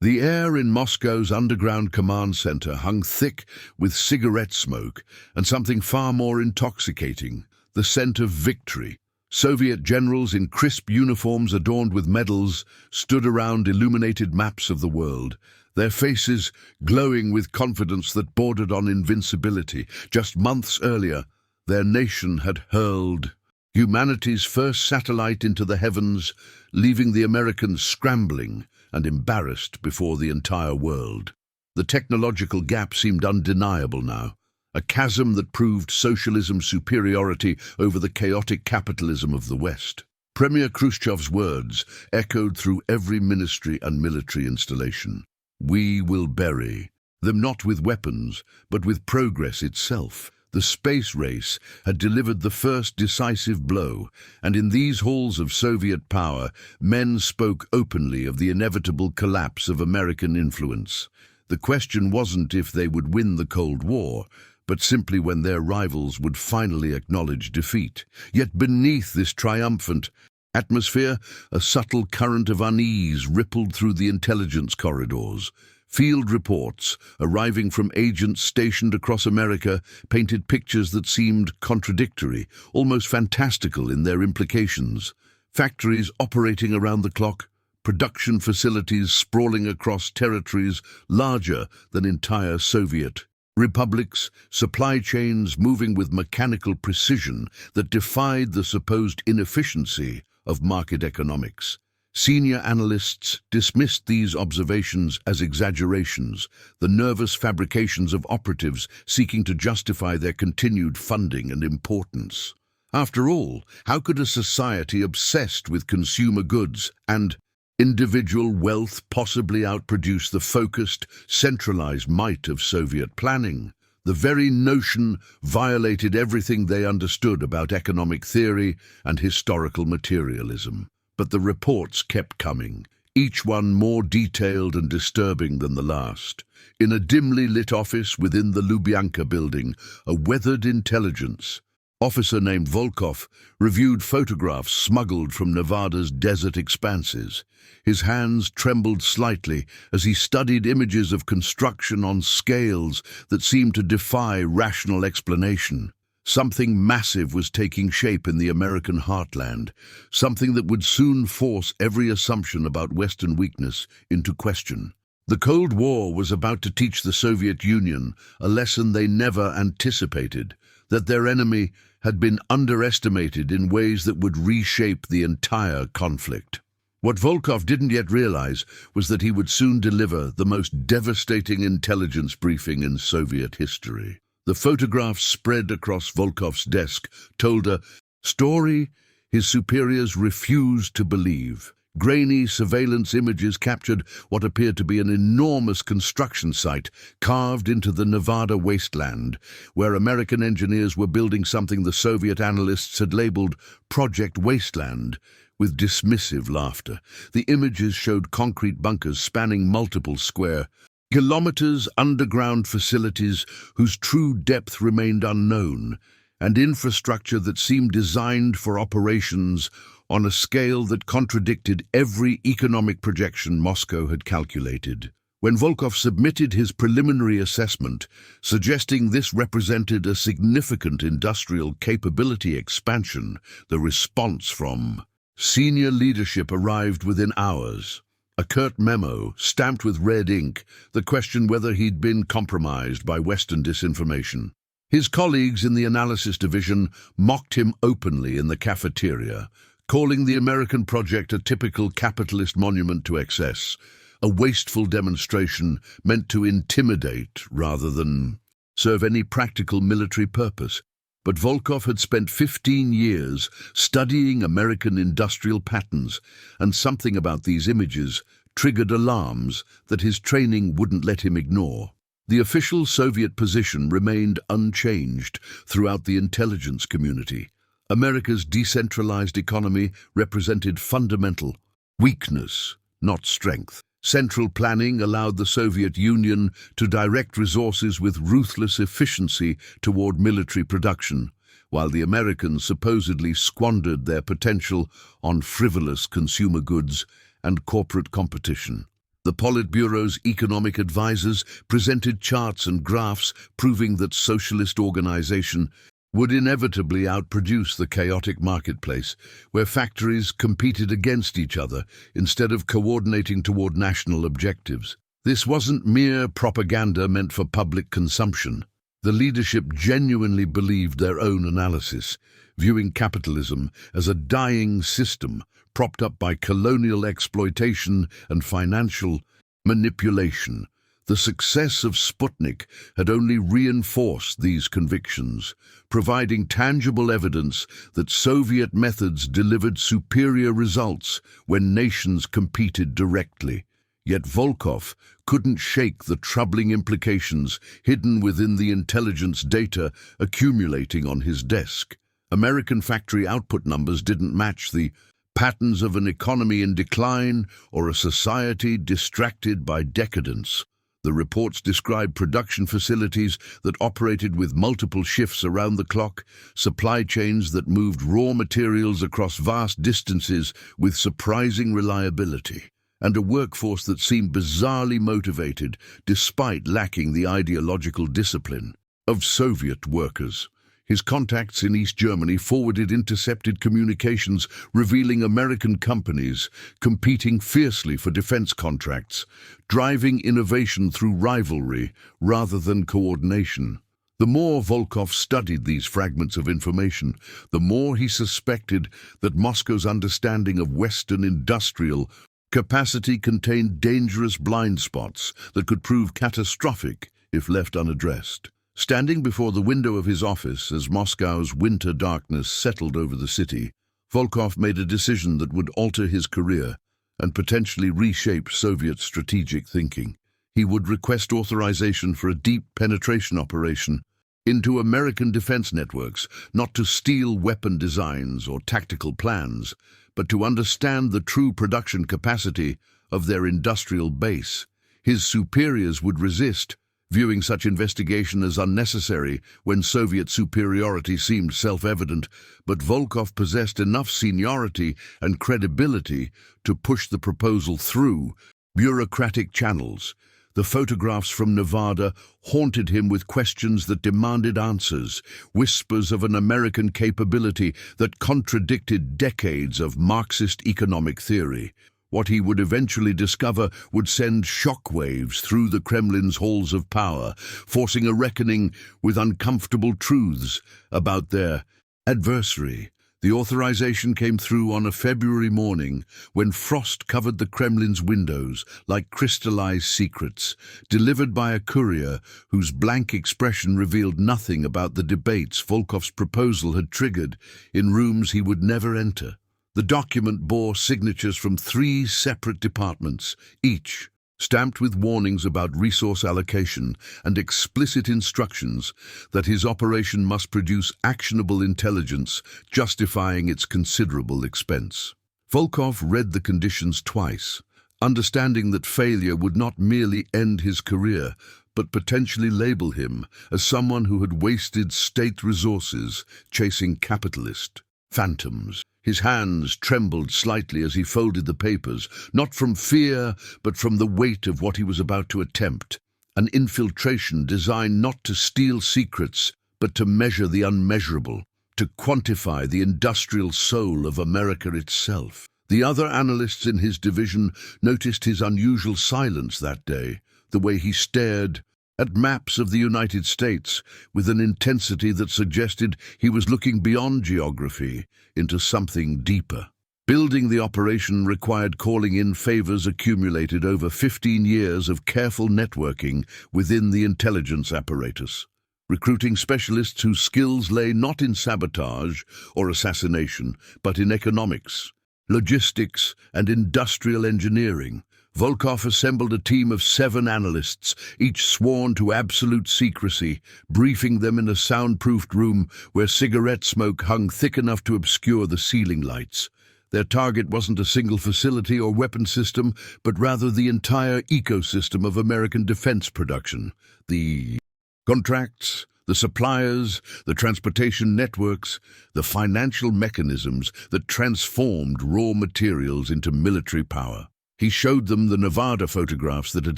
The air in Moscow's underground command center hung thick with cigarette smoke and something far more intoxicating, the scent of victory. Soviet generals in crisp uniforms adorned with medals stood around illuminated maps of the world, their faces glowing with confidence that bordered on invincibility. Just months earlier, their nation had hurled humanity's first satellite into the heavens, leaving the Americans scrambling and embarrassed before the entire world. The technological gap seemed undeniable now, a chasm that proved socialism's superiority over the chaotic capitalism of the West. Premier Khrushchev's words echoed through every ministry and military installation. We will bury them not with weapons, but with progress itself. The space race had delivered the first decisive blow, and in these halls of Soviet power, men spoke openly of the inevitable collapse of American influence. The question wasn't if they would win the Cold War, but simply when their rivals would finally acknowledge defeat. Yet beneath this triumphant atmosphere, a subtle current of unease rippled through the intelligence corridors. Field reports, arriving from agents stationed across America, painted pictures that seemed contradictory, almost fantastical in their implications. Factories operating around the clock, production facilities sprawling across territories larger than entire Soviet republics, supply chains moving with mechanical precision that defied the supposed inefficiency of market economics. Senior analysts dismissed these observations as exaggerations, the nervous fabrications of operatives seeking to justify their continued funding and importance. After all, how could a society obsessed with consumer goods and individual wealth possibly outproduce the focused, centralized might of Soviet planning? The very notion violated everything they understood about economic theory and historical materialism. But the reports kept coming, each one more detailed and disturbing than the last. In a dimly lit office within the Lubyanka building, a weathered intelligence officer named Volkov reviewed photographs smuggled from Nevada's desert expanses. His hands trembled slightly as he studied images of construction on scales that seemed to defy rational explanation. Something massive was taking shape in the American heartland, something that would soon force every assumption about Western weakness into question. The Cold War was about to teach the Soviet Union a lesson they never anticipated, that their enemy had been underestimated in ways that would reshape the entire conflict. What Volkov didn't yet realize was that he would soon deliver the most devastating intelligence briefing in Soviet history. The photographs spread across Volkov's desk told a story his superiors refused to believe. Grainy surveillance images captured what appeared to be an enormous construction site carved into the Nevada wasteland, where American engineers were building something the Soviet analysts had labeled Project Wasteland, with dismissive laughter. The images showed concrete bunkers spanning multiple square kilometers, underground facilities whose true depth remained unknown, and infrastructure that seemed designed for operations on a scale that contradicted every economic projection Moscow had calculated. When Volkov submitted his preliminary assessment, suggesting this represented a significant industrial capability expansion, the response from senior leadership arrived within hours. A curt memo, stamped with red ink, that questioned whether he'd been compromised by Western disinformation. His colleagues in the analysis division mocked him openly in the cafeteria, calling the American project a typical capitalist monument to excess, a wasteful demonstration meant to intimidate rather than serve any practical military purpose. But Volkov had spent 15 years studying American industrial patterns, and something about these images triggered alarms that his training wouldn't let him ignore. The official Soviet position remained unchanged throughout the intelligence community. America's decentralized economy represented fundamental weakness, not strength. Central planning allowed the Soviet Union to direct resources with ruthless efficiency toward military production, while the Americans supposedly squandered their potential on frivolous consumer goods and corporate competition. The Politburo's economic advisors presented charts and graphs proving that socialist organization would inevitably outproduce the chaotic marketplace, where factories competed against each other instead of coordinating toward national objectives. This wasn't mere propaganda meant for public consumption. The leadership genuinely believed their own analysis, viewing capitalism as a dying system propped up by colonial exploitation and financial manipulation. The success of Sputnik had only reinforced these convictions, providing tangible evidence that Soviet methods delivered superior results when nations competed directly. Yet Volkov couldn't shake the troubling implications hidden within the intelligence data accumulating on his desk. American factory output numbers didn't match the patterns of an economy in decline or a society distracted by decadence. The reports described production facilities that operated with multiple shifts around the clock, supply chains that moved raw materials across vast distances with surprising reliability, and a workforce that seemed bizarrely motivated despite lacking the ideological discipline of Soviet workers. His contacts in East Germany forwarded intercepted communications revealing American companies competing fiercely for defense contracts, driving innovation through rivalry rather than coordination. The more Volkov studied these fragments of information, the more he suspected that Moscow's understanding of Western industrial capacity contained dangerous blind spots that could prove catastrophic if left unaddressed. Standing before the window of his office as Moscow's winter darkness settled over the city, Volkov made a decision that would alter his career and potentially reshape Soviet strategic thinking. He would request authorization for a deep penetration operation into American defense networks, not to steal weapon designs or tactical plans, but to understand the true production capacity of their industrial base. His superiors would resist, viewing such investigation as unnecessary when Soviet superiority seemed self-evident, but Volkov possessed enough seniority and credibility to push the proposal through bureaucratic channels. The photographs from Nevada haunted him with questions that demanded answers, whispers of an American capability that contradicted decades of Marxist economic theory. What he would eventually discover would send shockwaves through the Kremlin's halls of power, forcing a reckoning with uncomfortable truths about their adversary. The authorization came through on a February morning when frost covered the Kremlin's windows like crystallized secrets, delivered by a courier whose blank expression revealed nothing about the debates Volkov's proposal had triggered in rooms he would never enter. The document bore signatures from 3 separate departments, each stamped with warnings about resource allocation and explicit instructions that his operation must produce actionable intelligence, justifying its considerable expense. Volkov read the conditions twice, understanding that failure would not merely end his career, but potentially label him as someone who had wasted state resources chasing capitalist phantoms. His hands trembled slightly as he folded the papers, not from fear, but from the weight of what he was about to attempt. An infiltration designed not to steal secrets, but to measure the unmeasurable, to quantify the industrial soul of America itself. The other analysts in his division noticed his unusual silence that day, the way he stared at maps of the United States with an intensity that suggested he was looking beyond geography into something deeper. Building the operation required calling in favors accumulated over 15 years of careful networking within the intelligence apparatus, recruiting specialists whose skills lay not in sabotage or assassination, but in economics, logistics, and industrial engineering. Volkov assembled a team of 7 analysts, each sworn to absolute secrecy, briefing them in a soundproofed room where cigarette smoke hung thick enough to obscure the ceiling lights. Their target wasn't a single facility or weapon system, but rather the entire ecosystem of American defense production. The contracts, the suppliers, the transportation networks, the financial mechanisms that transformed raw materials into military power. He showed them the Nevada photographs that had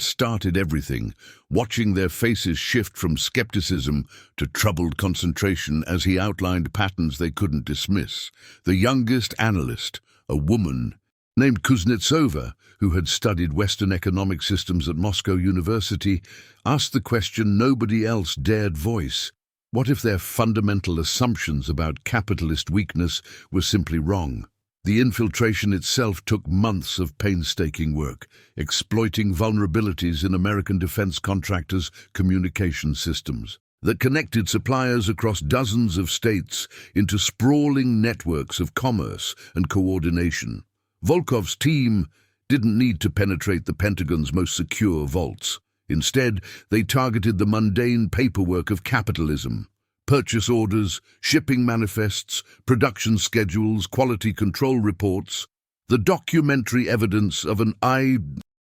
started everything, watching their faces shift from skepticism to troubled concentration as he outlined patterns they couldn't dismiss. The youngest analyst, a woman named Kuznetsova, who had studied Western economic systems at Moscow University, asked the question nobody else dared voice. What if their fundamental assumptions about capitalist weakness were simply wrong? The infiltration itself took months of painstaking work, exploiting vulnerabilities in American defense contractors' communication systems that connected suppliers across dozens of states into sprawling networks of commerce and coordination. Volkov's team didn't need to penetrate the Pentagon's most secure vaults. Instead, they targeted the mundane paperwork of capitalism. Purchase orders, shipping manifests, production schedules, quality control reports, the documentary evidence of an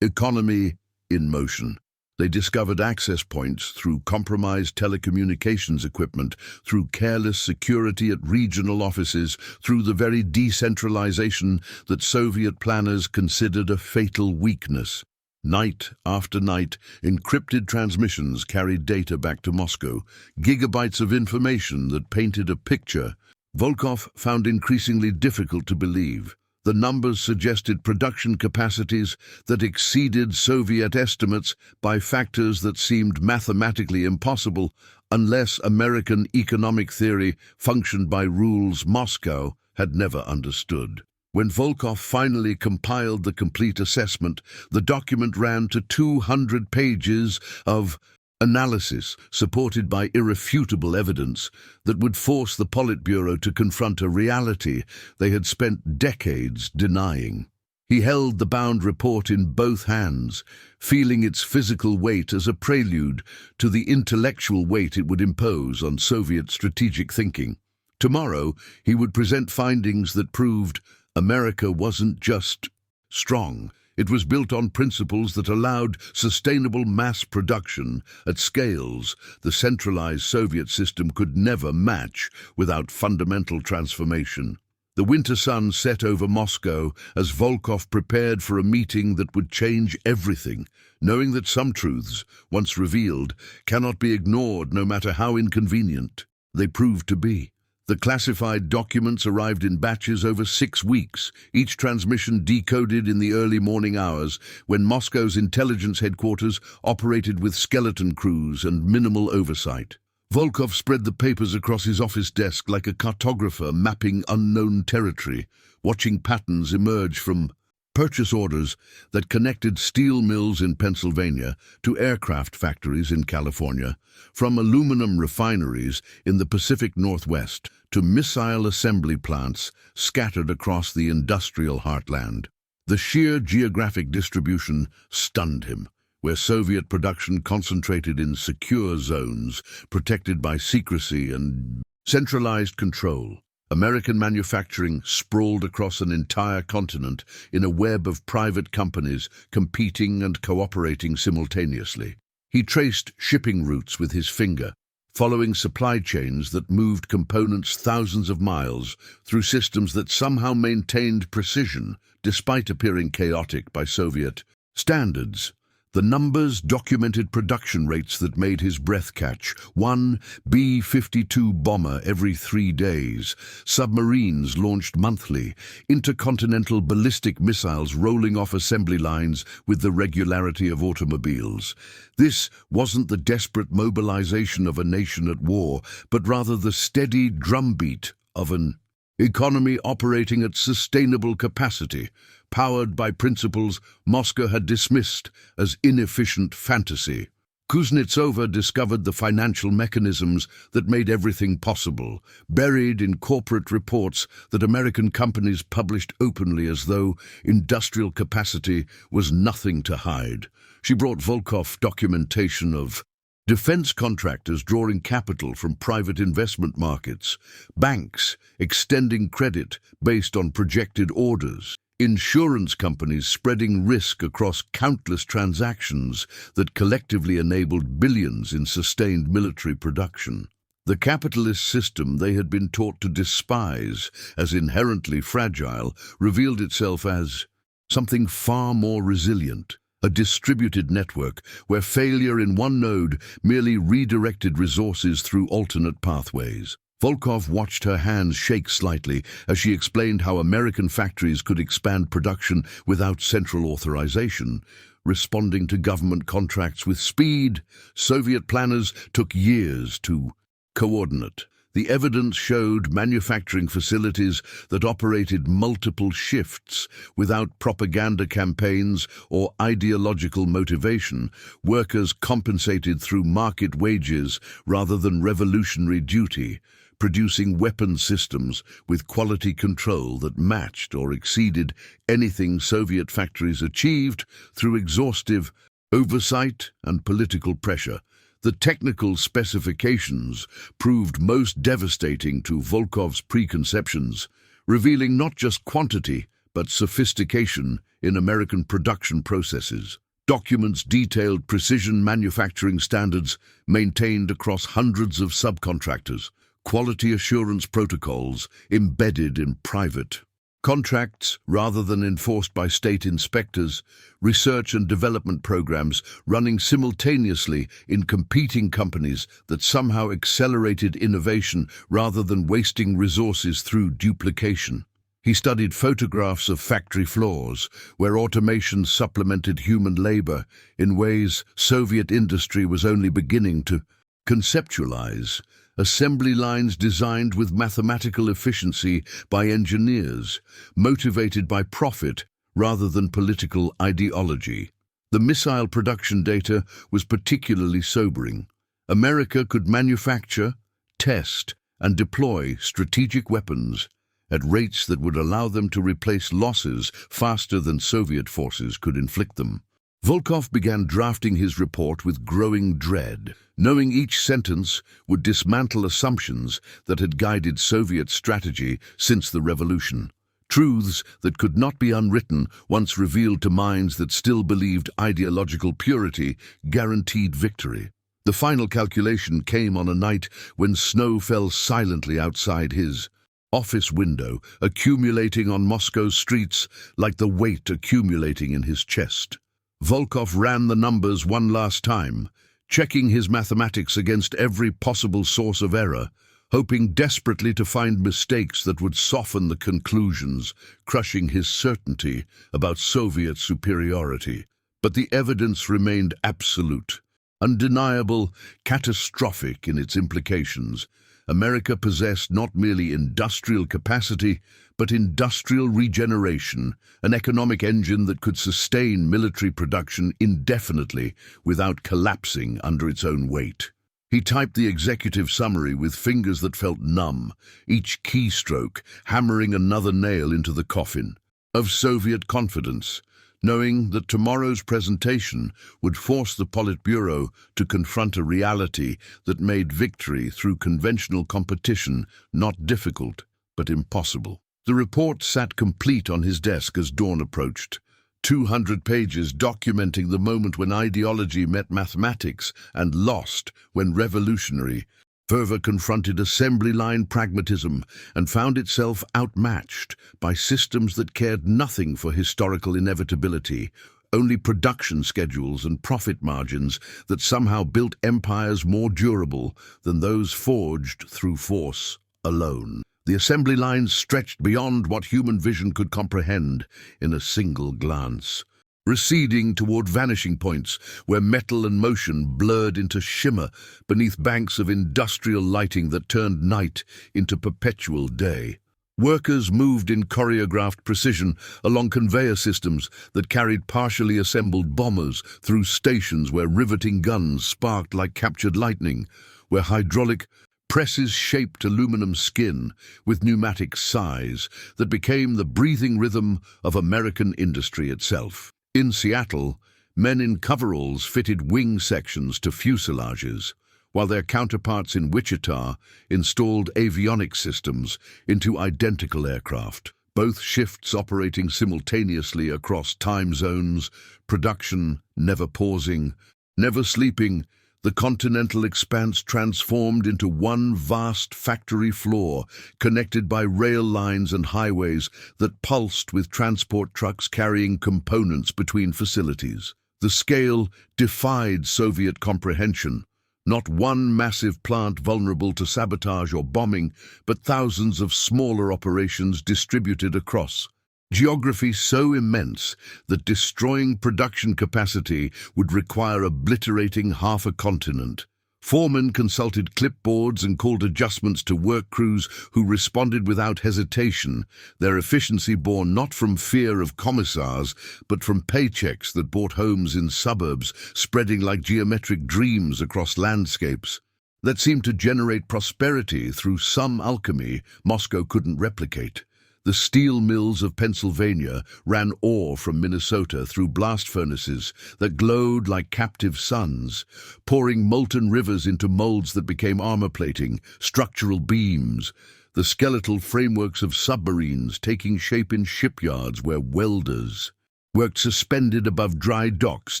economy in motion. They discovered access points through compromised telecommunications equipment, through careless security at regional offices, through the very decentralization that Soviet planners considered a fatal weakness. Night after night, encrypted transmissions carried data back to Moscow, gigabytes of information that painted a picture Volkov found increasingly difficult to believe. The numbers suggested production capacities that exceeded Soviet estimates by factors that seemed mathematically impossible unless American economic theory functioned by rules Moscow had never understood. When Volkov finally compiled the complete assessment, the document ran to 200 pages of analysis supported by irrefutable evidence that would force the Politburo to confront a reality they had spent decades denying. He held the bound report in both hands, feeling its physical weight as a prelude to the intellectual weight it would impose on Soviet strategic thinking. Tomorrow, he would present findings that proved America wasn't just strong. It was built on principles that allowed sustainable mass production at scales the centralized Soviet system could never match without fundamental transformation. The winter sun set over Moscow as Volkov prepared for a meeting that would change everything, knowing that some truths, once revealed, cannot be ignored no matter how inconvenient they prove to be. The classified documents arrived in batches over 6 weeks, each transmission decoded in the early morning hours when Moscow's intelligence headquarters operated with skeleton crews and minimal oversight. Volkov spread the papers across his office desk like a cartographer mapping unknown territory, watching patterns emerge from purchase orders that connected steel mills in Pennsylvania to aircraft factories in California, from aluminum refineries in the Pacific Northwest to missile assembly plants scattered across the industrial heartland. The sheer geographic distribution stunned him, where Soviet production concentrated in secure zones, protected by secrecy and centralized control. American manufacturing sprawled across an entire continent in a web of private companies competing and cooperating simultaneously. He traced shipping routes with his finger, following supply chains that moved components thousands of miles through systems that somehow maintained precision despite appearing chaotic by Soviet standards. The numbers documented production rates that made his breath catch. One B-52 bomber every 3 days, submarines launched monthly, intercontinental ballistic missiles rolling off assembly lines with the regularity of automobiles. This wasn't the desperate mobilization of a nation at war, but rather the steady drumbeat of an economy operating at sustainable capacity, powered by principles Moscow had dismissed as inefficient fantasy. Kuznetsova discovered the financial mechanisms that made everything possible, buried in corporate reports that American companies published openly as though industrial capacity was nothing to hide. She brought Volkov documentation of defense contractors drawing capital from private investment markets, banks extending credit based on projected orders, insurance companies spreading risk across countless transactions that collectively enabled billions in sustained military production. The capitalist system they had been taught to despise as inherently fragile revealed itself as something far more resilient, a distributed network where failure in one node merely redirected resources through alternate pathways. Volkov watched her hands shake slightly as she explained how American factories could expand production without central authorization, responding to government contracts with speed Soviet planners took years to coordinate. The evidence showed manufacturing facilities that operated multiple shifts without propaganda campaigns or ideological motivation, workers compensated through market wages rather than revolutionary duty, producing weapon systems with quality control that matched or exceeded anything Soviet factories achieved through exhaustive oversight and political pressure. The technical specifications proved most devastating to Volkov's preconceptions, revealing not just quantity but sophistication in American production processes. Documents detailed precision manufacturing standards maintained across hundreds of subcontractors, quality assurance protocols embedded in private contracts rather than enforced by state inspectors, research and development programs running simultaneously in competing companies that somehow accelerated innovation rather than wasting resources through duplication. He studied photographs of factory floors where automation supplemented human labor in ways Soviet industry was only beginning to conceptualize. Assembly lines designed with mathematical efficiency by engineers, motivated by profit rather than political ideology. The missile production data was particularly sobering. America could manufacture, test, and deploy strategic weapons at rates that would allow them to replace losses faster than Soviet forces could inflict them. Volkov began drafting his report with growing dread, knowing each sentence would dismantle assumptions that had guided Soviet strategy since the revolution. Truths that could not be unwritten once revealed to minds that still believed ideological purity guaranteed victory. The final calculation came on a night when snow fell silently outside his office window, accumulating on Moscow's streets like the weight accumulating in his chest. Volkov ran the numbers one last time, checking his mathematics against every possible source of error, hoping desperately to find mistakes that would soften the conclusions, crushing his certainty about Soviet superiority. But the evidence remained absolute, undeniable, catastrophic in its implications. America possessed not merely industrial capacity, but industrial regeneration, an economic engine that could sustain military production indefinitely without collapsing under its own weight. He typed the executive summary with fingers that felt numb, each keystroke hammering another nail into the coffin of Soviet confidence, knowing that tomorrow's presentation would force the Politburo to confront a reality that made victory through conventional competition not difficult, but impossible. The report sat complete on his desk as dawn approached, 200 pages documenting the moment when ideology met mathematics and lost when revolutionary fervor confronted assembly line pragmatism and found itself outmatched by systems that cared nothing for historical inevitability, only production schedules and profit margins that somehow built empires more durable than those forged through force alone. The assembly lines stretched beyond what human vision could comprehend in a single glance, receding toward vanishing points where metal and motion blurred into shimmer beneath banks of industrial lighting that turned night into perpetual day. Workers moved in choreographed precision along conveyor systems that carried partially assembled bombers through stations where riveting guns sparked like captured lightning, where hydraulic presses shaped aluminum skin with pneumatic sighs that became the breathing rhythm of American industry itself. In Seattle, men in coveralls fitted wing sections to fuselages, while their counterparts in Wichita installed avionics systems into identical aircraft, both shifts operating simultaneously across time zones, production never pausing, never sleeping, The continental expanse transformed into one vast factory floor, connected by rail lines and highways that pulsed with transport trucks carrying components between facilities. The scale defied Soviet comprehension. Not one massive plant vulnerable to sabotage or bombing, but thousands of smaller operations distributed across geography so immense that destroying production capacity would require obliterating half a continent. Foremen consulted clipboards and called adjustments to work crews who responded without hesitation, their efficiency born not from fear of commissars, but from paychecks that bought homes in suburbs, spreading like geometric dreams across landscapes that seemed to generate prosperity through some alchemy Moscow couldn't replicate. The steel mills of Pennsylvania ran ore from Minnesota through blast furnaces that glowed like captive suns, pouring molten rivers into molds that became armor plating, structural beams, the skeletal frameworks of submarines taking shape in shipyards where welders worked suspended above dry docks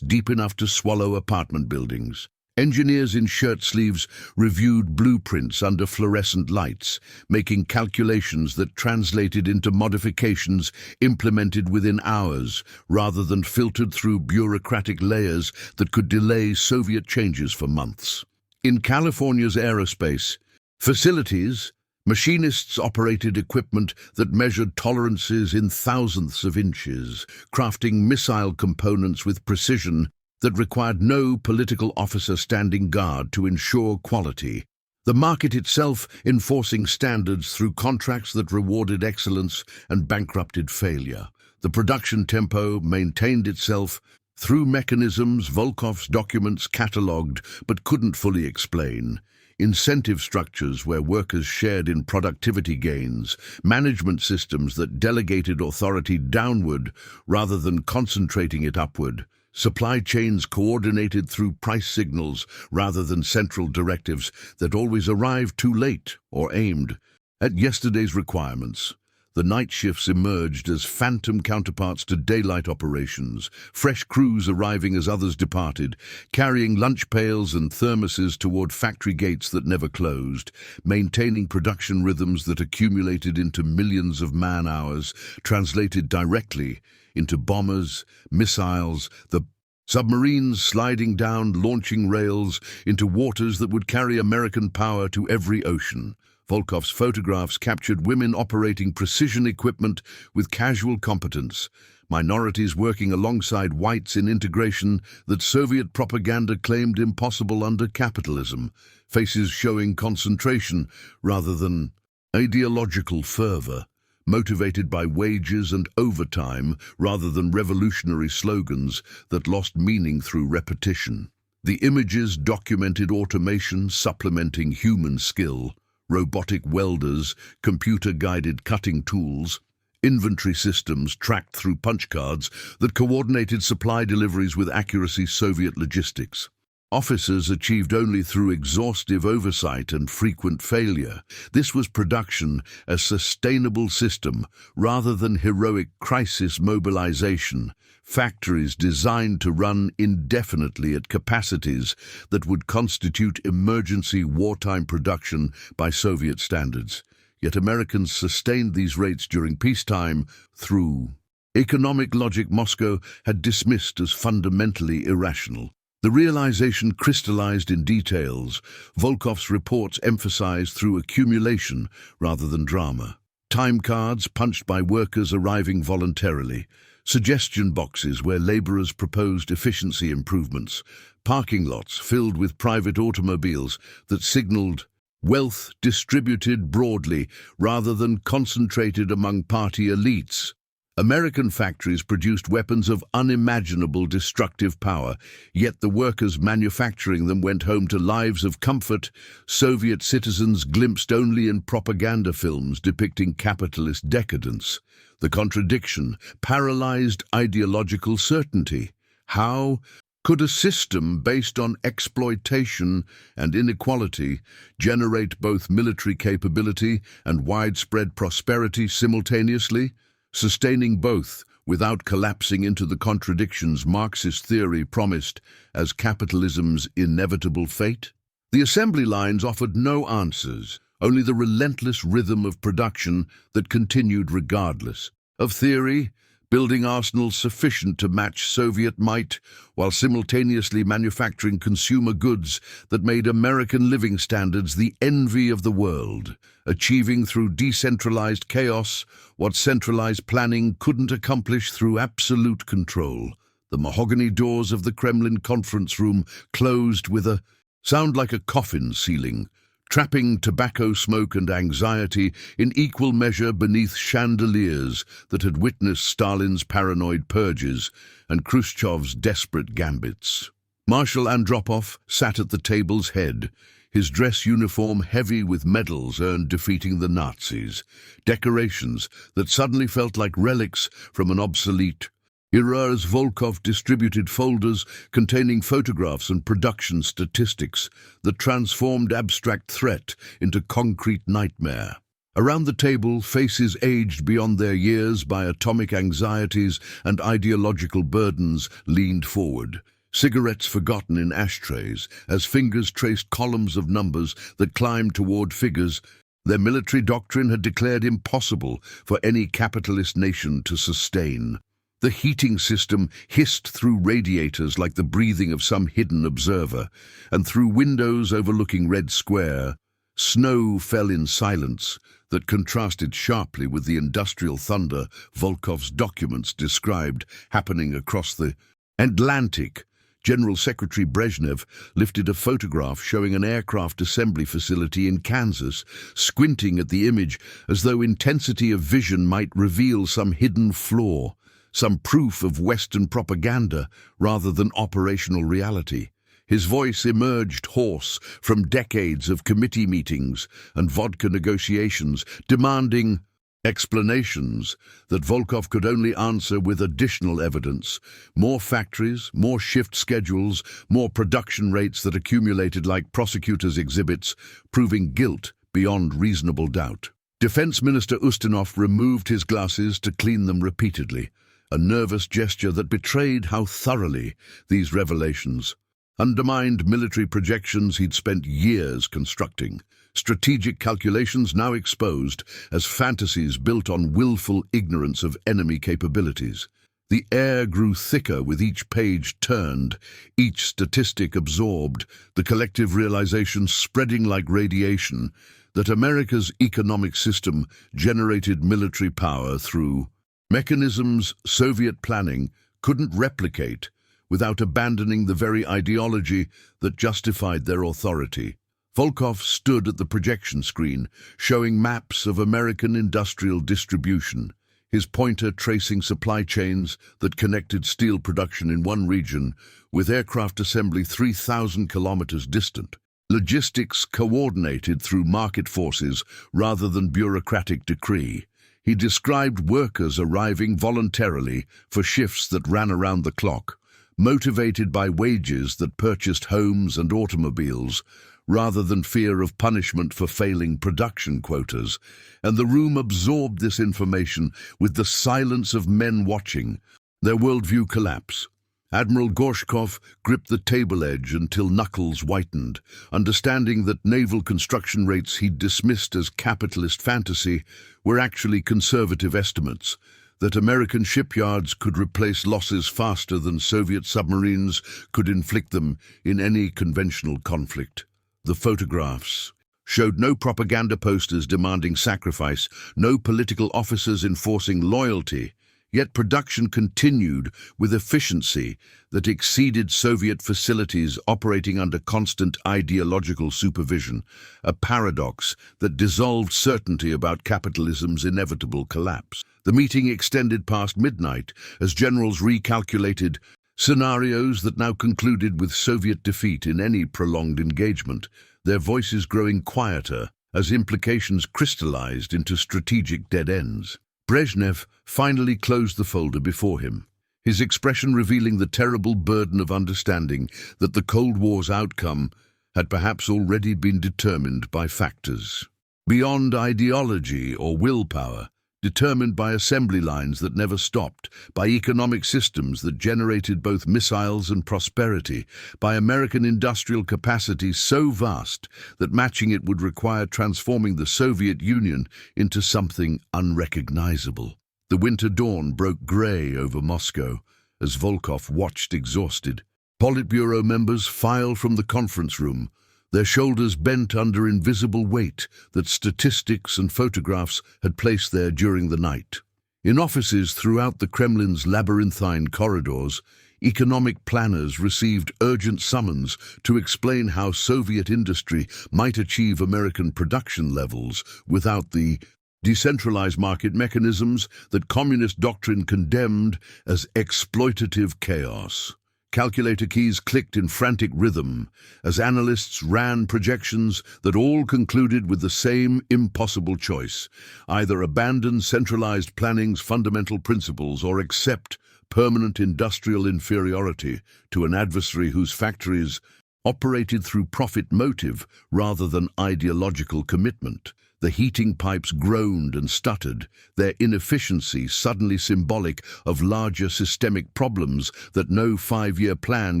deep enough to swallow apartment buildings. Engineers in shirt sleeves reviewed blueprints under fluorescent lights, making calculations that translated into modifications implemented within hours, rather than filtered through bureaucratic layers that could delay Soviet changes for months. In California's aerospace facilities, machinists operated equipment that measured tolerances in thousandths of inches, crafting missile components with precision that required no political officer standing guard to ensure quality. The market itself enforcing standards through contracts that rewarded excellence and bankrupted failure. The production tempo maintained itself through mechanisms Volkov's documents catalogued but couldn't fully explain. Incentive structures where workers shared in productivity gains, management systems that delegated authority downward rather than concentrating it upward, supply chains coordinated through price signals rather than central directives that always arrived too late or aimed at yesterday's requirements. The night shifts emerged as phantom counterparts to daylight operations, fresh crews arriving as others departed, carrying lunch pails and thermoses toward factory gates that never closed, maintaining production rhythms that accumulated into millions of man-hours, translated directly into bombers, missiles, the submarines sliding down launching rails into waters that would carry American power to every ocean. Volkov's photographs captured women operating precision equipment with casual competence, minorities working alongside whites in integration that Soviet propaganda claimed impossible under capitalism, faces showing concentration rather than ideological fervor, motivated by wages and overtime rather than revolutionary slogans that lost meaning through repetition. The images documented automation supplementing human skill, robotic welders, computer-guided cutting tools, inventory systems tracked through punch cards that coordinated supply deliveries with accuracy Soviet logistics. Officers achieved only through exhaustive oversight and frequent failure. This was production, a sustainable system, rather than heroic crisis mobilization. Factories designed to run indefinitely at capacities that would constitute emergency wartime production by Soviet standards. Yet Americans sustained these rates during peacetime through economic logic Moscow had dismissed as fundamentally irrational. The realization crystallized in details. Volkov's reports emphasized through accumulation rather than drama. Time cards punched by workers arriving voluntarily, suggestion boxes where laborers proposed efficiency improvements, parking lots filled with private automobiles that signaled wealth distributed broadly rather than concentrated among party elites. American factories produced weapons of unimaginable destructive power, yet the workers manufacturing them went home to lives of comfort Soviet citizens glimpsed only in propaganda films depicting capitalist decadence. The contradiction paralyzed ideological certainty. How could a system based on exploitation and inequality generate both military capability and widespread prosperity simultaneously? Sustaining both without collapsing into the contradictions Marxist theory promised as capitalism's inevitable fate? The assembly lines offered no answers, only the relentless rhythm of production that continued regardless of theory, building arsenals sufficient to match Soviet might, while simultaneously manufacturing consumer goods that made American living standards the envy of the world, achieving through decentralized chaos what centralized planning couldn't accomplish through absolute control. The mahogany doors of the Kremlin conference room closed with a sound like a coffin ceiling, trapping tobacco smoke and anxiety in equal measure beneath chandeliers that had witnessed Stalin's paranoid purges and Khrushchev's desperate gambits. Marshal Andropov sat at the table's head, his dress uniform heavy with medals earned defeating the Nazis, decorations that suddenly felt like relics from an obsolete era as Volkov distributed folders containing photographs and production statistics that transformed abstract threat into concrete nightmare. Around the table, faces aged beyond their years by atomic anxieties and ideological burdens leaned forward, cigarettes forgotten in ashtrays as fingers traced columns of numbers that climbed toward figures their military doctrine had declared impossible for any capitalist nation to sustain. The heating system hissed through radiators like the breathing of some hidden observer, and through windows overlooking Red Square, snow fell in silence that contrasted sharply with the industrial thunder Volkov's documents described happening across the Atlantic. General Secretary Brezhnev lifted a photograph showing an aircraft assembly facility in Kansas, squinting at the image as though intensity of vision might reveal some hidden flaw, some proof of Western propaganda rather than operational reality. His voice emerged hoarse from decades of committee meetings and vodka negotiations, demanding explanations that Volkov could only answer with additional evidence: more factories, more shift schedules, more production rates that accumulated like prosecutors' exhibits, proving guilt beyond reasonable doubt. Defense Minister Ustinov removed his glasses to clean them repeatedly, a nervous gesture that betrayed how thoroughly these revelations undermined military projections he'd spent years constructing, strategic calculations now exposed as fantasies built on willful ignorance of enemy capabilities. The air grew thicker with each page turned, each statistic absorbed, the collective realization spreading like radiation that America's economic system generated military power through mechanisms Soviet planning couldn't replicate without abandoning the very ideology that justified their authority. Volkov stood at the projection screen, showing maps of American industrial distribution, his pointer tracing supply chains that connected steel production in one region with aircraft assembly 3,000 kilometers distant. Logistics coordinated through market forces rather than bureaucratic decree. He described workers arriving voluntarily for shifts that ran around the clock, motivated by wages that purchased homes and automobiles, rather than fear of punishment for failing production quotas, and the room absorbed this information with the silence of men watching, their worldview collapse. Admiral Gorshkov gripped the table edge until knuckles whitened, understanding that naval construction rates he'd dismissed as capitalist fantasy were actually conservative estimates, that American shipyards could replace losses faster than Soviet submarines could inflict them in any conventional conflict. The photographs showed no propaganda posters demanding sacrifice, no political officers enforcing loyalty, yet production continued with efficiency that exceeded Soviet facilities operating under constant ideological supervision, a paradox that dissolved certainty about capitalism's inevitable collapse. The meeting extended past midnight as generals recalculated scenarios that now concluded with Soviet defeat in any prolonged engagement, their voices growing quieter as implications crystallized into strategic dead ends. Brezhnev finally closed the folder before him, his expression revealing the terrible burden of understanding that the Cold War's outcome had perhaps already been determined by factors beyond ideology or willpower. determined by assembly lines that never stopped, by economic systems that generated both missiles and prosperity, by American industrial capacity so vast that matching it would require transforming the Soviet Union into something unrecognizable. The winter dawn broke grey over Moscow as Volkov watched exhausted. Politburo members filed from the conference room, their shoulders bent under invisible weight that statistics and photographs had placed there during the night. In offices throughout the Kremlin's labyrinthine corridors, economic planners received urgent summons to explain how Soviet industry might achieve American production levels without the decentralized market mechanisms that communist doctrine condemned as exploitative chaos. Calculator keys clicked in frantic rhythm as analysts ran projections that all concluded with the same impossible choice: either abandon centralized planning's fundamental principles or accept permanent industrial inferiority to an adversary whose factories operated through profit motive rather than ideological commitment. The heating pipes groaned and stuttered, their inefficiency suddenly symbolic of larger systemic problems that no 5-year plan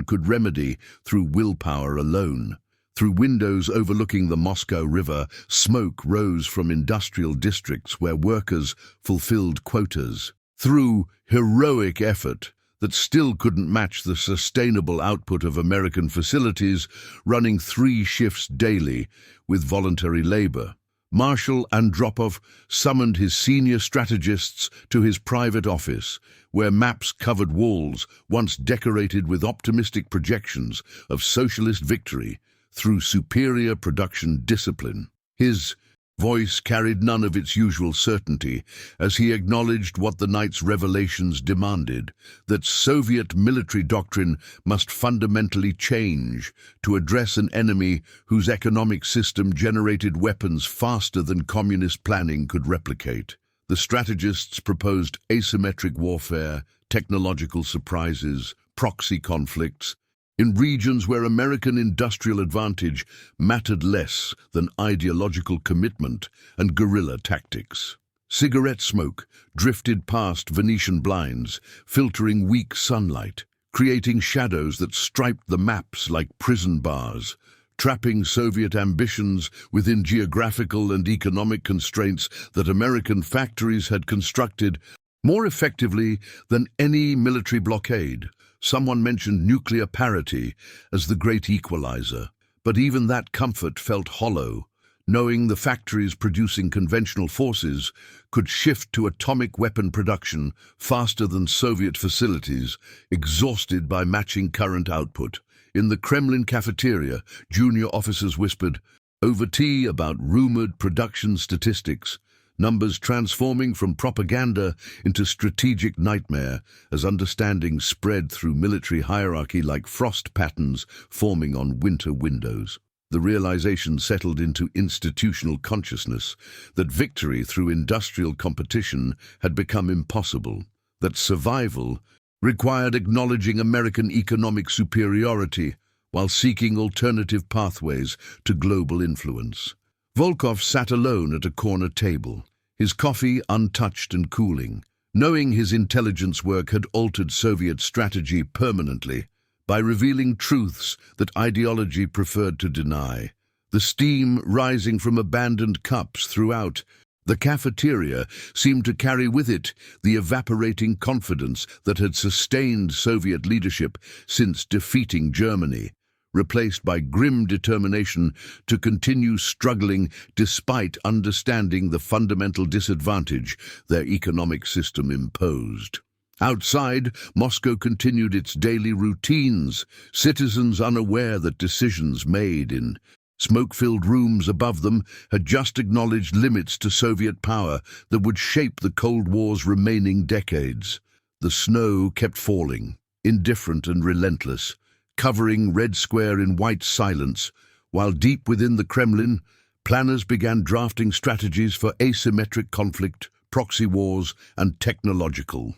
could remedy through willpower alone. Through windows overlooking the Moscow River, smoke rose from industrial districts where workers fulfilled quotas. Through heroic effort that still couldn't match the sustainable output of American facilities running 3 shifts daily with voluntary labor. Marshal Andropov summoned his senior strategists to his private office, where maps covered walls once decorated with optimistic projections of socialist victory through superior production discipline. His voice carried none of its usual certainty as he acknowledged what the night's revelations demanded, that Soviet military doctrine must fundamentally change to address an enemy whose economic system generated weapons faster than communist planning could replicate. The strategists proposed asymmetric warfare, technological surprises, proxy conflicts, in regions where American industrial advantage mattered less than ideological commitment and guerrilla tactics. Cigarette smoke drifted past Venetian blinds, filtering weak sunlight, creating shadows that striped the maps like prison bars, trapping Soviet ambitions within geographical and economic constraints that American factories had constructed more effectively than any military blockade. Someone mentioned nuclear parity as the great equalizer, but even that comfort felt hollow, knowing the factories producing conventional forces could shift to atomic weapon production faster than Soviet facilities, exhausted by matching current output. In the Kremlin cafeteria, junior officers whispered over tea about rumored production statistics, numbers transforming from propaganda into strategic nightmare as understanding spread through military hierarchy like frost patterns forming on winter windows. The realization settled into institutional consciousness that victory through industrial competition had become impossible, that survival required acknowledging American economic superiority while seeking alternative pathways to global influence. Volkov sat alone at a corner table, his coffee untouched and cooling, knowing his intelligence work had altered Soviet strategy permanently by revealing truths that ideology preferred to deny. The steam rising from abandoned cups throughout the cafeteria seemed to carry with it the evaporating confidence that had sustained Soviet leadership since defeating Germany, replaced by grim determination to continue struggling despite understanding the fundamental disadvantage their economic system imposed. Outside, Moscow continued its daily routines, citizens unaware that decisions made in smoke-filled rooms above them had just acknowledged limits to Soviet power that would shape the Cold War's remaining decades. The snow kept falling, indifferent and relentless, covering Red Square in white silence, while deep within the Kremlin, planners began drafting strategies for asymmetric conflict, proxy wars, and technological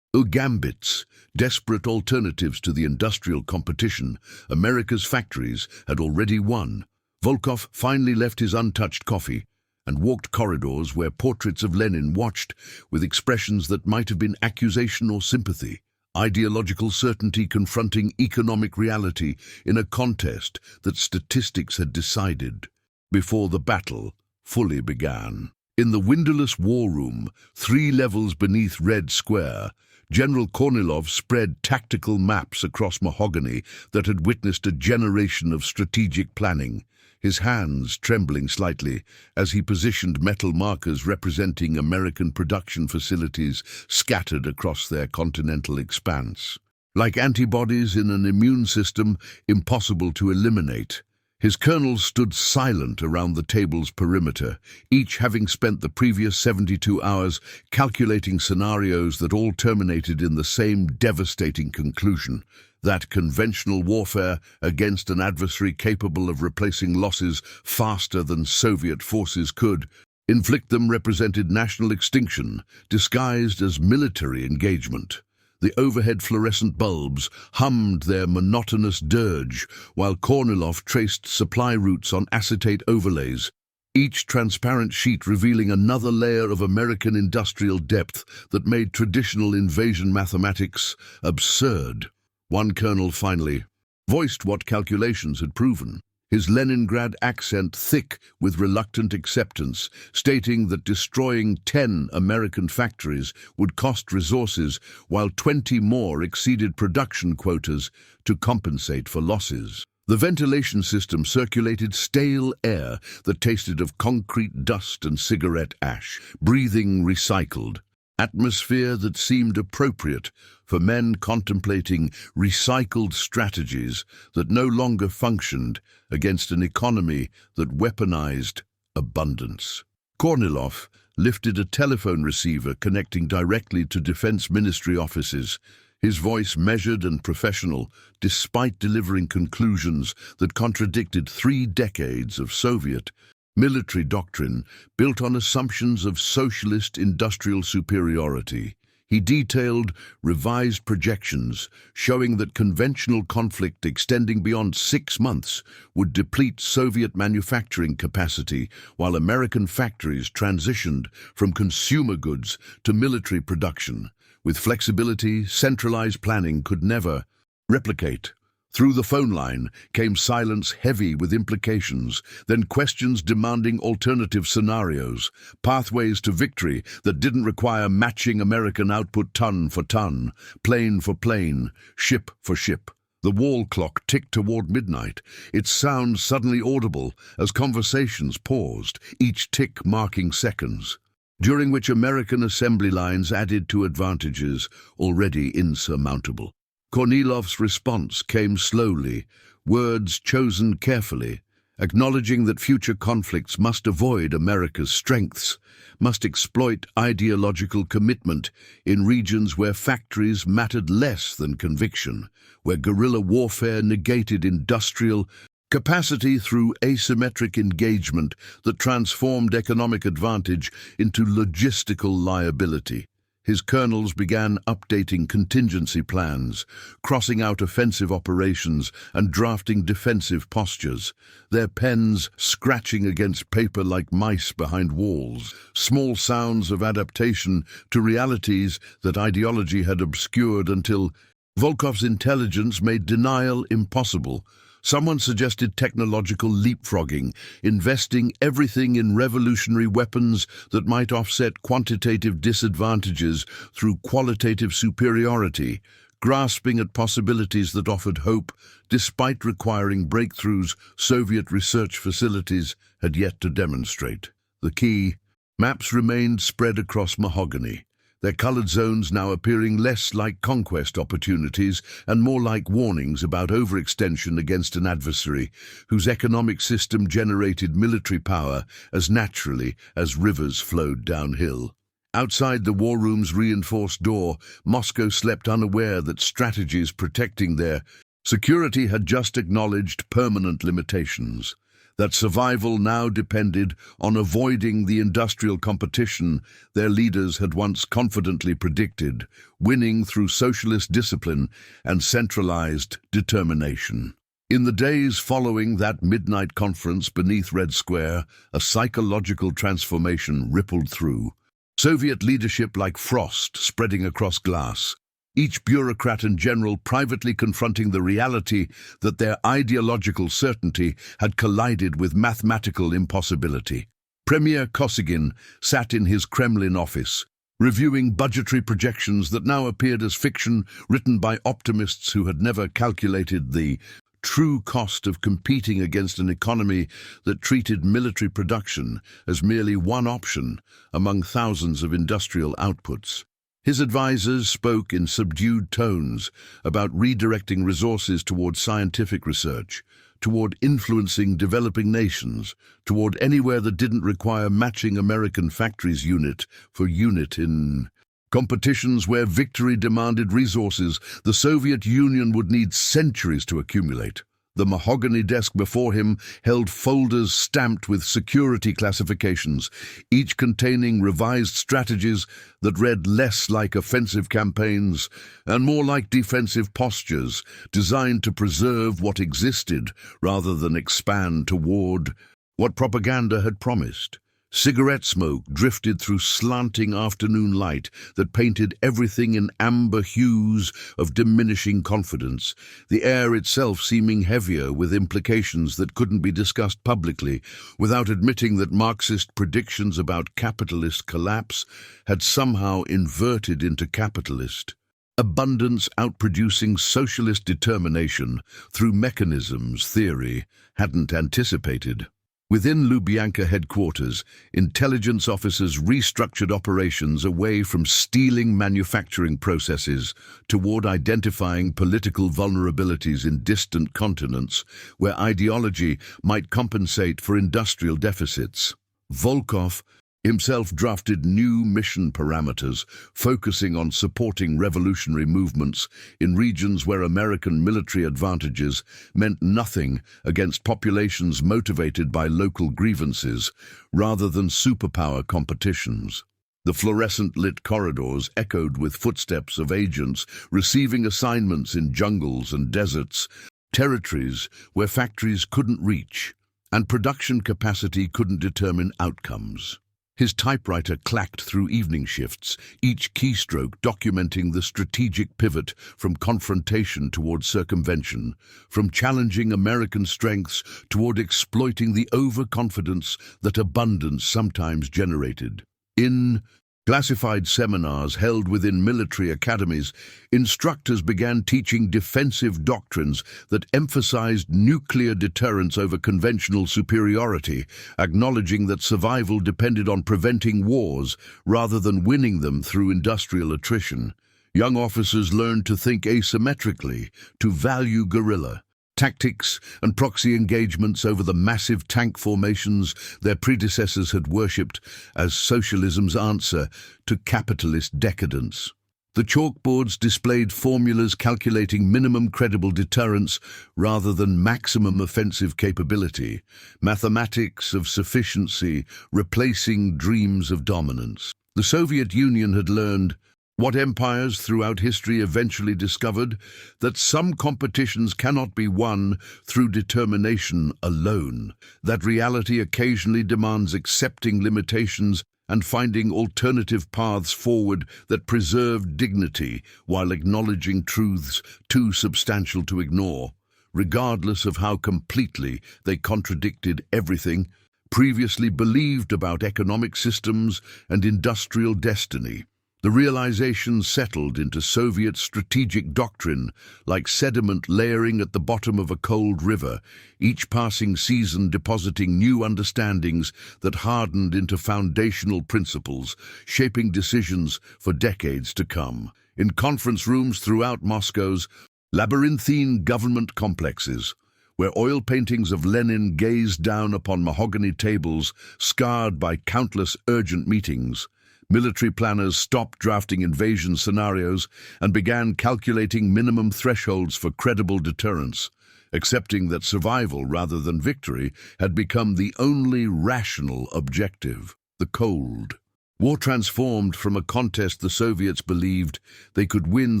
gambits, desperate alternatives to the industrial competition America's factories had already won. Volkov finally left his untouched coffee and walked corridors where portraits of Lenin watched with expressions that might have been accusation or sympathy, ideological certainty confronting economic reality in a contest that statistics had decided before the battle fully began. In the windowless war room, 3 levels beneath Red Square, General Kornilov spread tactical maps across mahogany that had witnessed a generation of strategic planning, his hands trembling slightly as he positioned metal markers representing American production facilities scattered across their continental expanse. Like antibodies in an immune system impossible to eliminate, his colonels stood silent around the table's perimeter, each having spent the previous 72 hours calculating scenarios that all terminated in the same devastating conclusion: that conventional warfare against an adversary capable of replacing losses faster than Soviet forces could inflict them represented national extinction, disguised as military engagement. The overhead fluorescent bulbs hummed their monotonous dirge, while Kornilov traced supply routes on acetate overlays, each transparent sheet revealing another layer of American industrial depth that made traditional invasion mathematics absurd. One colonel finally voiced what calculations had proven, his Leningrad accent thick with reluctant acceptance, stating that destroying 10 American factories would cost resources while 20 more exceeded production quotas to compensate for losses. The ventilation system circulated stale air that tasted of concrete dust and cigarette ash, breathing recycled. Atmosphere that seemed appropriate for men contemplating recycled strategies that no longer functioned against an economy that weaponized abundance. Kornilov lifted a telephone receiver connecting directly to Defense Ministry offices, his voice measured and professional, despite delivering conclusions that contradicted 3 decades of Soviet military doctrine built on assumptions of socialist industrial superiority. He detailed revised projections showing that conventional conflict extending beyond 6 months would deplete Soviet manufacturing capacity while American factories transitioned from consumer goods to military production, with flexibility centralized planning could never replicate. Through the phone line came silence heavy with implications, then questions demanding alternative scenarios, pathways to victory that didn't require matching American output ton for ton, plane for plane, ship for ship. The wall clock ticked toward midnight, its sound suddenly audible as conversations paused, each tick marking seconds, during which American assembly lines added to advantages already insurmountable. Kornilov's response came slowly, words chosen carefully, acknowledging that future conflicts must avoid America's strengths, must exploit ideological commitment in regions where factories mattered less than conviction, where guerrilla warfare negated industrial capacity through asymmetric engagement that transformed economic advantage into logistical liability. His colonels began updating contingency plans, crossing out offensive operations and drafting defensive postures, their pens scratching against paper like mice behind walls, small sounds of adaptation to realities that ideology had obscured until Volkov's intelligence made denial impossible. Someone suggested technological leapfrogging, investing everything in revolutionary weapons that might offset quantitative disadvantages through qualitative superiority, grasping at possibilities that offered hope despite requiring breakthroughs Soviet research facilities had yet to demonstrate. The key: maps remained spread across mahogany, their colored zones now appearing less like conquest opportunities and more like warnings about overextension against an adversary whose economic system generated military power as naturally as rivers flowed downhill. Outside the war room's reinforced door, Moscow slept unaware that strategies protecting their security had just acknowledged permanent limitations, that survival now depended on avoiding the industrial competition their leaders had once confidently predicted, winning through socialist discipline and centralized determination. In the days following that midnight conference beneath Red Square, a psychological transformation rippled through. Soviet leadership like frost spreading across glass, each bureaucrat and general privately confronting the reality that their ideological certainty had collided with mathematical impossibility. Premier Kosygin sat in his Kremlin office, reviewing budgetary projections that now appeared as fiction written by optimists who had never calculated the true cost of competing against an economy that treated military production as merely one option among thousands of industrial outputs. His advisors spoke in subdued tones about redirecting resources toward scientific research, toward influencing developing nations, toward anywhere that didn't require matching American factories unit for unit in competitions where victory demanded resources the Soviet Union would need centuries to accumulate. The mahogany desk before him held folders stamped with security classifications, each containing revised strategies that read less like offensive campaigns and more like defensive postures designed to preserve what existed rather than expand toward what propaganda had promised. Cigarette smoke drifted through slanting afternoon light that painted everything in amber hues of diminishing confidence, the air itself seeming heavier with implications that couldn't be discussed publicly without admitting that Marxist predictions about capitalist collapse had somehow inverted into capitalist abundance outproducing socialist determination through mechanisms theory hadn't anticipated. Within Lubyanka headquarters, intelligence officers restructured operations away from stealing manufacturing processes toward identifying political vulnerabilities in distant continents where ideology might compensate for industrial deficits. Volkov himself drafted new mission parameters, focusing on supporting revolutionary movements in regions where American military advantages meant nothing against populations motivated by local grievances rather than superpower competitions. The fluorescent-lit corridors echoed with footsteps of agents receiving assignments in jungles and deserts, territories where factories couldn't reach and production capacity couldn't determine outcomes. His typewriter clacked through evening shifts, each keystroke documenting the strategic pivot from confrontation toward circumvention, from challenging American strengths toward exploiting the overconfidence that abundance sometimes generated. In classified seminars held within military academies, instructors began teaching defensive doctrines that emphasized nuclear deterrence over conventional superiority, acknowledging that survival depended on preventing wars rather than winning them through industrial attrition. Young officers learned to think asymmetrically, to value guerrilla tactics and proxy engagements over the massive tank formations their predecessors had worshipped as socialism's answer to capitalist decadence. The chalkboards displayed formulas calculating minimum credible deterrence rather than maximum offensive capability, mathematics of sufficiency replacing dreams of dominance. The Soviet Union had learned what empires throughout history eventually discovered, that some competitions cannot be won through determination alone, that reality occasionally demands accepting limitations and finding alternative paths forward that preserve dignity while acknowledging truths too substantial to ignore, regardless of how completely they contradicted everything previously believed about economic systems and industrial destiny. The realization settled into Soviet strategic doctrine like sediment layering at the bottom of a cold river, each passing season depositing new understandings that hardened into foundational principles, shaping decisions for decades to come. In conference rooms throughout Moscow's labyrinthine government complexes, where oil paintings of Lenin gazed down upon mahogany tables scarred by countless urgent meetings, military planners stopped drafting invasion scenarios and began calculating minimum thresholds for credible deterrence, accepting that survival rather than victory had become the only rational objective. The Cold War transformed from a contest the Soviets believed they could win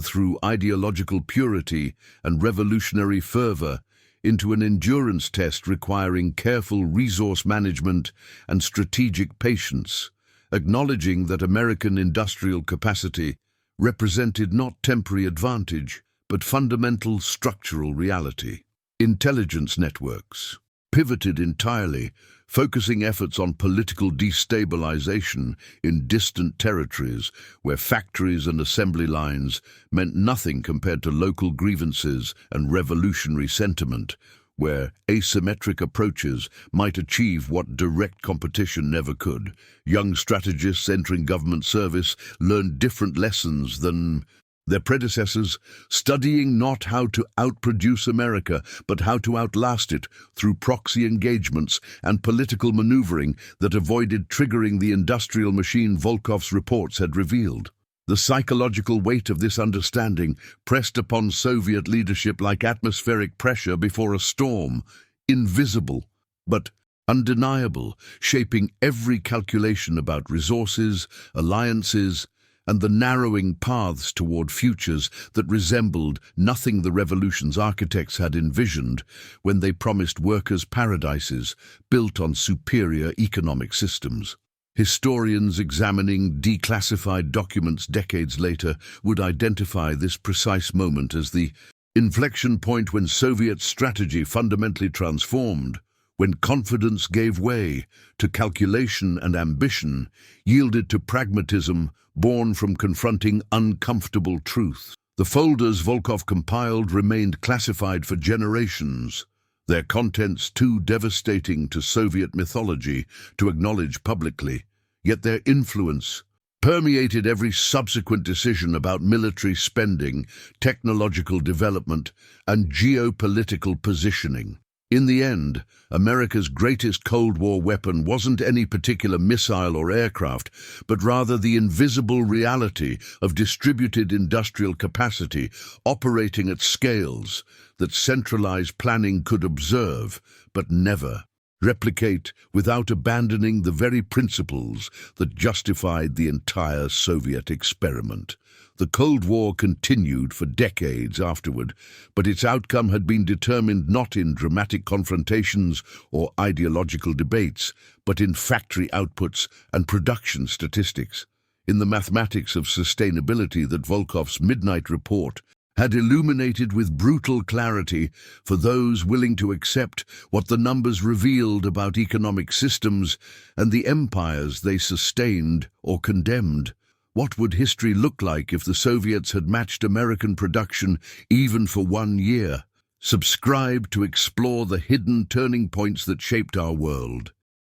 through ideological purity and revolutionary fervor into an endurance test requiring careful resource management and strategic patience, acknowledging that American industrial capacity represented not temporary advantage, but fundamental structural reality. Intelligence networks pivoted entirely, focusing efforts on political destabilization in distant territories where factories and assembly lines meant nothing compared to local grievances and revolutionary sentiment, where asymmetric approaches might achieve what direct competition never could. Young strategists entering government service learned different lessons than their predecessors, studying not how to outproduce America, but how to outlast it through proxy engagements and political maneuvering that avoided triggering the industrial machine Volkov's reports had revealed. The psychological weight of this understanding pressed upon Soviet leadership like atmospheric pressure before a storm, invisible but undeniable, shaping every calculation about resources, alliances, and the narrowing paths toward futures that resembled nothing the revolution's architects had envisioned when they promised workers paradises built on superior economic systems. Historians examining declassified documents decades later would identify this precise moment as the inflection point when Soviet strategy fundamentally transformed, when confidence gave way to calculation and ambition yielded to pragmatism born from confronting uncomfortable truth. The folders Volkov compiled remained classified for generations, their contents too devastating to Soviet mythology to acknowledge publicly, yet their influence permeated every subsequent decision about military spending, technological development, and geopolitical positioning. In the end, America's greatest Cold War weapon wasn't any particular missile or aircraft, but rather the invisible reality of distributed industrial capacity operating at scales that centralized planning could observe, but never replicate, without abandoning the very principles that justified the entire Soviet experiment. The Cold War continued for decades afterward, but its outcome had been determined not in dramatic confrontations or ideological debates, but in factory outputs and production statistics, in the mathematics of sustainability that Volkov's Midnight Report had illuminated with brutal clarity for those willing to accept what the numbers revealed about economic systems and the empires they sustained or condemned. What would history look like if the Soviets had matched American production even for 1 year? Subscribe to explore the hidden turning points that shaped our world.